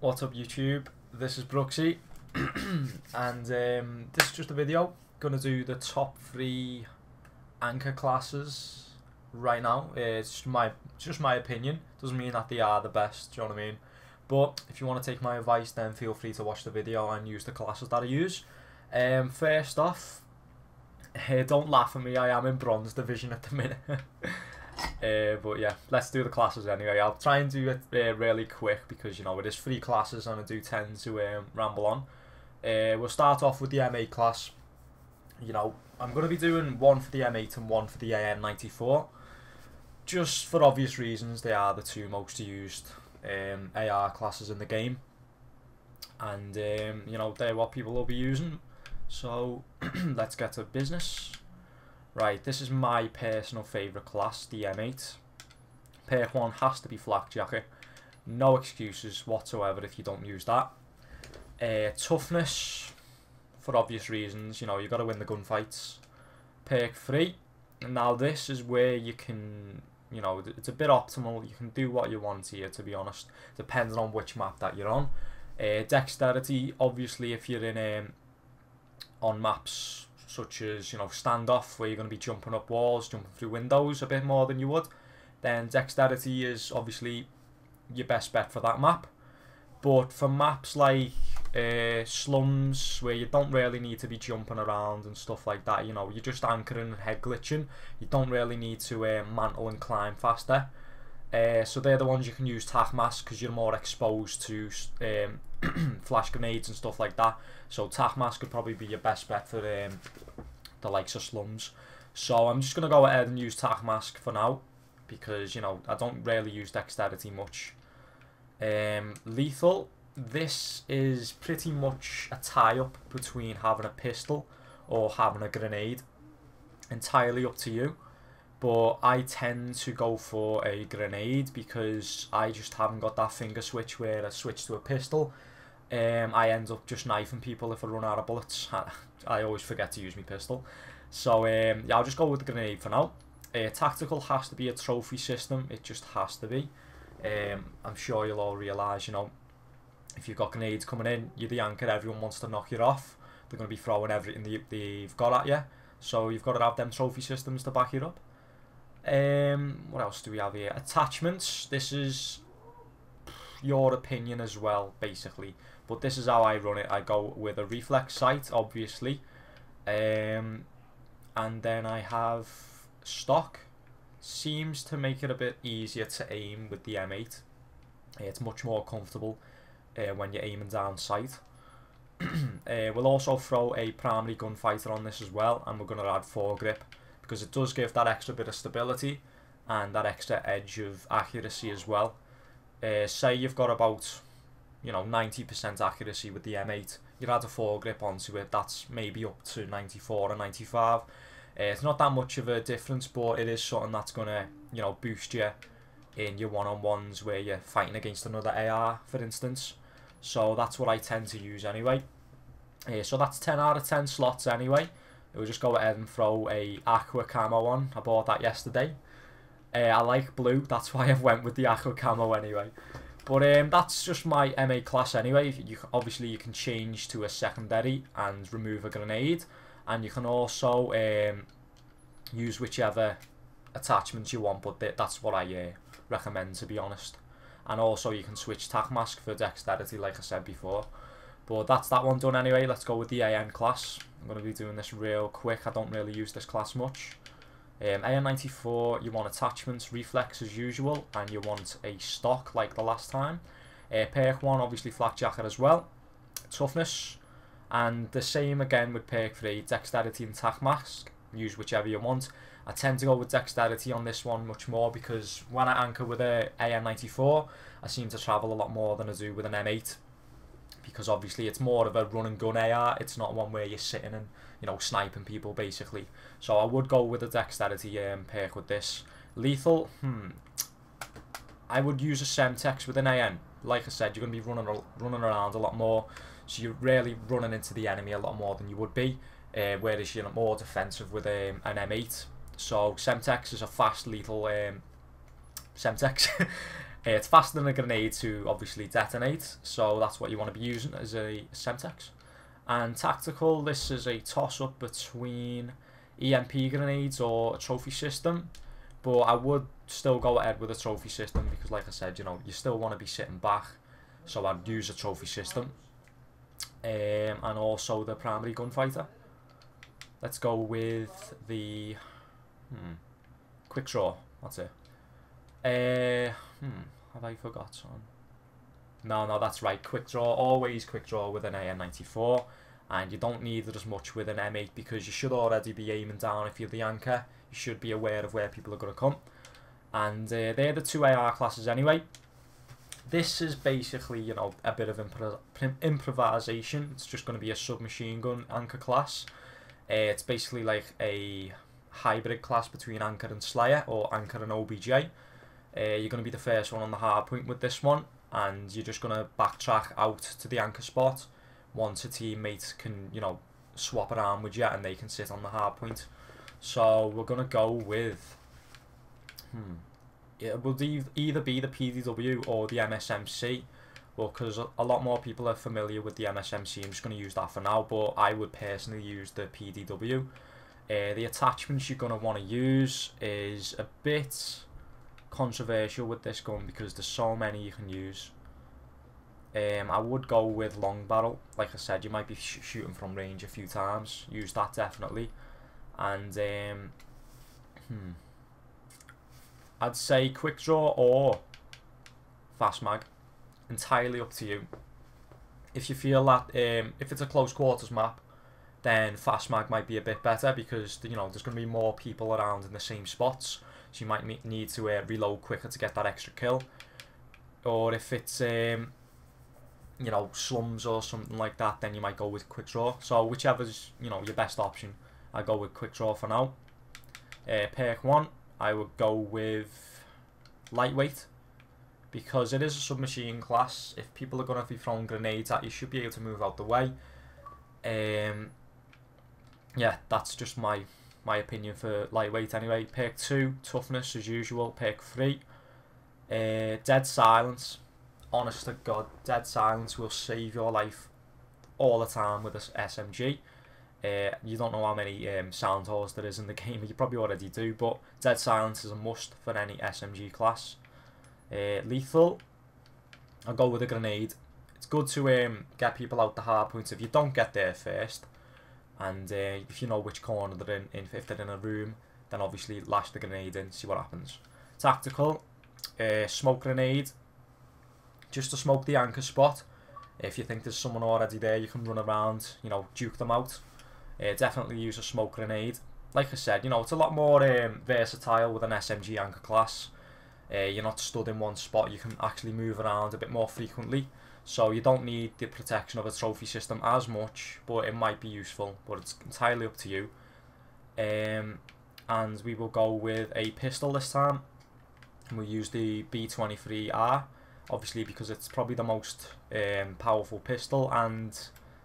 What's up YouTube? This is Brooksy and this is just a video. Gonna do the top 3 anchor classes right now. It's just my opinion. Doesn't mean that they are the best, do you know what I mean? But if you want to take my advice, then feel free to watch the video and use the classes that I use. First off, don't laugh at me, I am in bronze division at the minute. But yeah, let's do the classes anyway. I'll try and do it really quick because, you know, it is 3 classes and I do tend to ramble on. We'll start off with the M8 class. You know, I'm going to be doing one for the M8 and one for the AN94. Just for obvious reasons, they are the 2 most used AR classes in the game. And, you know, they're what people will be using. So, let's get to business. Right, this is my personal favourite class, the M8. Perk 1 has to be Flak Jacket. No excuses whatsoever if you don't use that. Toughness, for obvious reasons, you know, you've got to win the gunfights. Perk 3, now this is where you can, you know, it's a bit optimal. You can do what you want here, to be honest, depending on which map that you're on. Dexterity, obviously, if you're in on maps such as, you know, standoff, where you're going to be jumping up walls, jumping through windows a bit more than you would, then dexterity is obviously your best bet for that map. But for maps like slums, where you don't really need to be jumping around and stuff like that, you know, you're just anchoring and head glitching, you don't really need to mantle and climb faster. So they're the ones you can use tac mask because you're more exposed to flash grenades and stuff like that. So tac mask could probably be your best bet for the likes of slums. So I'm just going to go ahead and use tac mask for now because, you know, I don't really use dexterity much. Lethal, this is pretty much a tie-up between having a pistol or having a grenade. Entirely up to you. But I tend to go for a grenade because I just haven't got that finger switch where I switch to a pistol. I end up just knifing people if I run out of bullets. I always forget to use my pistol. So yeah, I'll just go with the grenade for now. Tactical has to be a trophy system. It just has to be. I'm sure you'll all realise, you know, if you've got grenades coming in, you're the anchor, everyone wants to knock you off. They're going to be throwing everything they've got at you. So you've got to have them trophy systems to back you up. What else do we have here? Attachments. This is your opinion as well, basically. But this is how I run it. I go with a reflex sight, obviously. And then I have stock. Seems to make it a bit easier to aim with the M8. It's much more comfortable when you're aiming down sight. We'll also throw a primary gunfighter on this as well. And we're going to add foregrip, because it does give that extra bit of stability and that extra edge of accuracy as well. Say you've got about, you know, 90% accuracy with the M8, you add a foregrip onto it, that's maybe up to 94 or 95. It's not that much of a difference, but it is something that's going to, you know, boost you in your one-on-ones where you're fighting against another AR, for instance. So that's what I tend to use anyway. So that's 10 out of 10 slots anyway. We'll just go ahead and throw a aqua camo on. I bought that yesterday. I like blue, that's why I went with the aqua camo anyway. But that's just my M8 class anyway. Obviously you can change to a secondary and remove a grenade. And you can also use whichever attachments you want, but that's what I recommend, to be honest. And also you can switch tac mask for dexterity, like I said before. But that's that one done anyway. Let's go with the AN class. I'm going to be doing this real quick. I don't really use this class much. AN94, you want attachments, reflex as usual, and you want a stock like the last time. Perk 1, obviously Flak Jacket as well. Toughness, and the same again with Perk 3, dexterity and tac mask. Use whichever you want. I tend to go with dexterity on this one much more because when I anchor with a AN94, I seem to travel a lot more than I do with an M8. Because obviously it's more of a run and gun AR, it's not one where you're sitting and, you know, sniping people basically. So I would go with a dexterity perk with this. Lethal, I would use a Semtex with an AN. Like I said, you're going to be running around a lot more, so you're really running into the enemy a lot more than you would be, whereas you're more defensive with an M8. So Semtex is a fast lethal Semtex. It's faster than a grenade to obviously detonate, so that's what you want to be using as a Semtex. And tactical, this is a toss-up between EMP grenades or a trophy system, but I would still go ahead with a trophy system because, like I said, you know, you still want to be sitting back, so I'd use a trophy system. And also the primary gunfighter. Let's go with the quick draw. That's it. Have I forgot some? No, that's right. Quick draw. Always quick draw with an AN-94, and you don't need it as much with an M8 because you should already be aiming down if you're the anchor. You should be aware of where people are going to come, and they're the two AR classes anyway. This is basically, you know, a bit of improvisation. It's just going to be a submachine gun anchor class. It's basically like a hybrid class between anchor and slayer, or anchor and OBJ. You're going to be the first one on the hard point with this one, and you're just going to backtrack out to the anchor spot once a teammate can, you know, swap around with you and they can sit on the hard point. So we're going to go with it will either be the PDW or the MSMC, well, because a lot more people are familiar with the MSMC. I'm just going to use that for now, but I would personally use the PDW. The attachments you're going to want to use is a bit controversial with this gun because there's so many you can use. I would go with long barrel. Like I said, you might be shooting from range a few times. Use that definitely. And I'd say quick draw or fast mag. Entirely up to you. If you feel that if it's a close quarters map, then fast mag might be a bit better because, you know, there's going to be more people around in the same spots, so you might need to reload quicker to get that extra kill. Or if it's you know, slums or something like that, then you might go with quick draw. So whichever's, you know, your best option, I go with quick draw for now. Perk 1, I would go with lightweight, because it is a submachine class. If people are going to be throwing grenades at you, should be able to move out the way. Yeah, that's just my opinion for lightweight anyway. Perk 2, toughness as usual. Perk 3, dead silence. Honest to God, dead silence will save your life all the time with this SMG. You don't know how many sound holes there is in the game. You probably already do, but dead silence is a must for any SMG class. Lethal, I'll go with a grenade. It's good to get people out the hard points if you don't get there first, and if you know which corner they're in, if they're in a room, then obviously lash the grenade in, see what happens. Tactical, smoke grenade, just to smoke the anchor spot. If you think there's someone already there, you can run around, you know, duke them out. Definitely use a smoke grenade. Like I said, you know, it's a lot more versatile with an SMG anchor class. You're not stood in one spot, you can actually move around a bit more frequently, so you don't need the protection of a trophy system as much, but it might be useful, but it's entirely up to you. And we will go with a pistol this time, and we'll use the B23R, obviously because it's probably the most powerful pistol, and,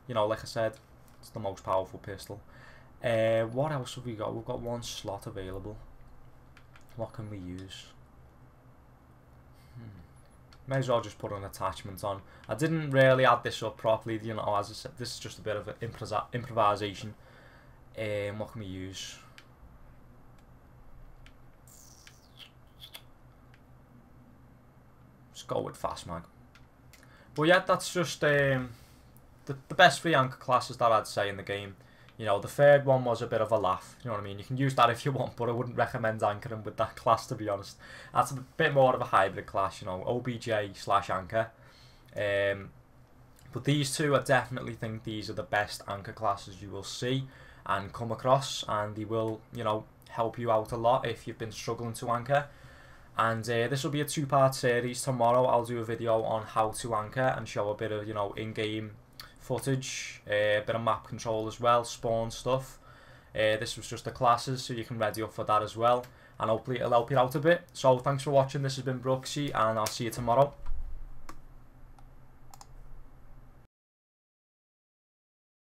you know, like I said, it's the most powerful pistol. What else have we got? We've got one slot available. What can we use? May as well just put an attachment on. I didn't really add this up properly, you know, as I said, this is just a bit of an improvisation. What can we use? Let's go with fast mag. But yeah, that's just the best three anchor classes that I'd say in the game. You know, the third one was a bit of a laugh, you know what I mean? You can use that if you want, but I wouldn't recommend anchoring with that class, to be honest. That's a bit more of a hybrid class, you know, OBJ/anchor. But these two, I definitely think these are the best anchor classes you will see and come across, and they will, you know, help you out a lot if you've been struggling to anchor. And this will be a two-part series. Tomorrow I'll do a video on how to anchor and show a bit of, you know, in-game footage, a bit of map control as well, spawn stuff. This was just the classes, so you can ready up for that as well, and hopefully it'll help you out a bit. So thanks for watching. This has been Brooksy, and I'll see you tomorrow.